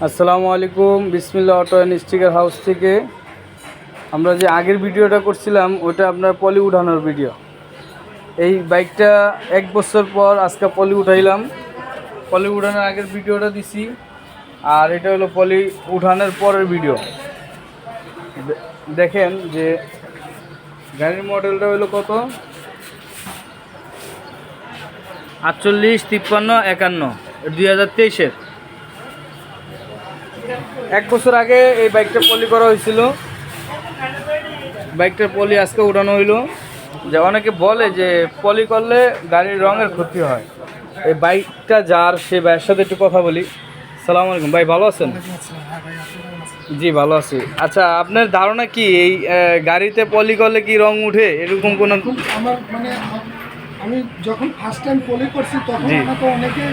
আসসালামু আলাইকুম। বিসমিল্লাহ অটো অ্যান্ড স্টিকার হাউস থেকে আমরা যে আগের ভিডিওটা করছিলাম ওটা আপনার পলি উঠানোর ভিডিও। এই বাইকটা 1 বছর পর আজকে পলি উঠাইলাম। পলি উঠানোর আগের ভিডিওটা দিছি, আর এটা হলো পলি উঠানোর পরের ভিডিও। দেখেন যে গাড়ির মডেলটা হলো কত, 48 53 51, 2023-এর। 1 বছর আগে এই বাইকটা পলি করা হয়েছিল। বাইকটার পলি আজকে উঠানো হইলো। যে অনেকে বলে যে পলি করলে গাড়ির রঙের ক্ষতি হয়। এই বাইকটা যার, সে ভাইয়ের সাথে একটু কথা বলি। সালাম আলাইকুম ভাই, ভালো আছেন? জি ভালো আছি। আচ্ছা, আপনার ধারণা কি এই গাড়িতে পলি করলে কি রং উঠে এরকম কোনো? আমার আমি যখন ফার্স্ট টাইম পলি করছি তখন আমাকে অনেকে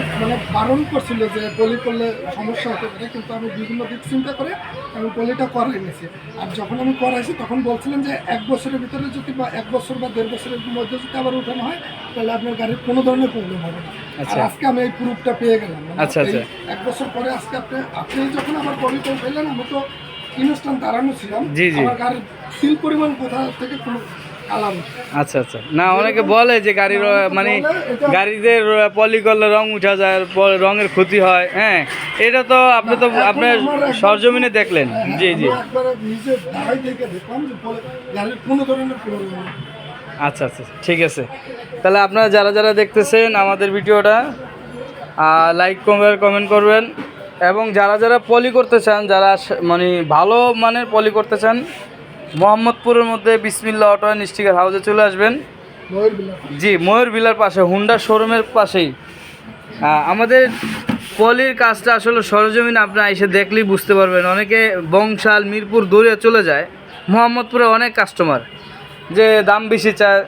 বারণ করছিল যে পলি করলে সমস্যা হতে পারে, কিন্তু আমি বিভিন্ন দিক চিন্তা করে আমি পলিটা করাই নিয়েছি। আর যখন আমি করাইছি তখন বলছিলেন যে 1 বছরের ভিতরে যদি বা 1 বছর বা 1.5 বছরের মধ্যে যদি আবার উঠানো হয় তাহলে আপনার গাড়ির কোনো ধরনের প্রবলেম হবে না। আর আজকে আমি এই প্রুফটা পেয়ে গেলাম। আচ্ছা আচ্ছা, 1 বছর পরে আজকে আপনি যখন আমার পলিটা উঠাইলেন আমি তো ইনস্ট্যান্ট দাঁড়ানো ছিলাম। আমার গাড়ির তিল পরিমাণ কোথা থেকে কোনো আলাম। আচ্ছা আচ্ছা, না অনেকে বলে যে গাড়ির গাড়িতে পলি করলে রং উঠা যায়, রঙের ক্ষতি হয়। হ্যাঁ, এটা তো আপনি তো আপনার সরজমিনে দেখলেন। জি জি, আচ্ছা আচ্ছা, ঠিক আছে। তাহলে আপনারা যারা যারা দেখতেছেন আমাদের ভিডিওটা লাইক কমেন্ট করবেন, এবং যারা যারা পলি করতে চান, যারা মানে ভালো মানের পলি করতে চান, মোহাম্মদপুরের মধ্যে বিসমিল্লাহ অটো অ্যান্ড স্টিকার হাউসে চলে আসবেন। জি, ময়ূর বিলার পাশে, হুন্ডা শোরুমের পাশেই। আমাদের পলির কাজটা আসলে সরজমিনে আপনারা এসে দেখলেই বুঝতে পারবেন। অনেকে বংশাল, মিরপুর দৌড়ে চলে যায়। মোহাম্মদপুরে অনেক কাস্টমার যে দাম বেশি চায়,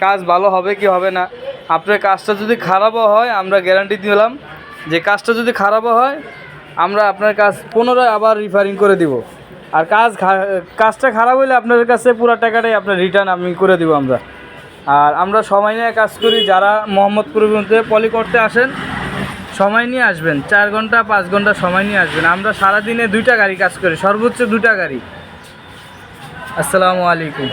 কাজ ভালো হবে কি হবে না। আপনার কাজটা যদি খারাপও হয়, আমরা গ্যারান্টি দিলাম যে কাজটা যদি খারাপও হয় আমরা আপনার কাজ পুনরায় আবার রিফারিং করে দিব। আর কাজটা খারাপ হলে আপনাদের কাছে পুরো টাকাটাই আপনার রিটার্ন আমি করে দিব আমরা। আর আমরা সময় নিয়ে কাজ করি। যারা মোহাম্মদপুরের মধ্যে পলি করতে আসেন, সময় নিয়ে আসবেন, 4 ঘন্টা 5 ঘন্টা সময় নিয়ে আসবেন। আমরা সারাদিনে 2টা গাড়ি কাজ করি, সর্বোচ্চ 2টা গাড়ি। আসসালামু আলাইকুম।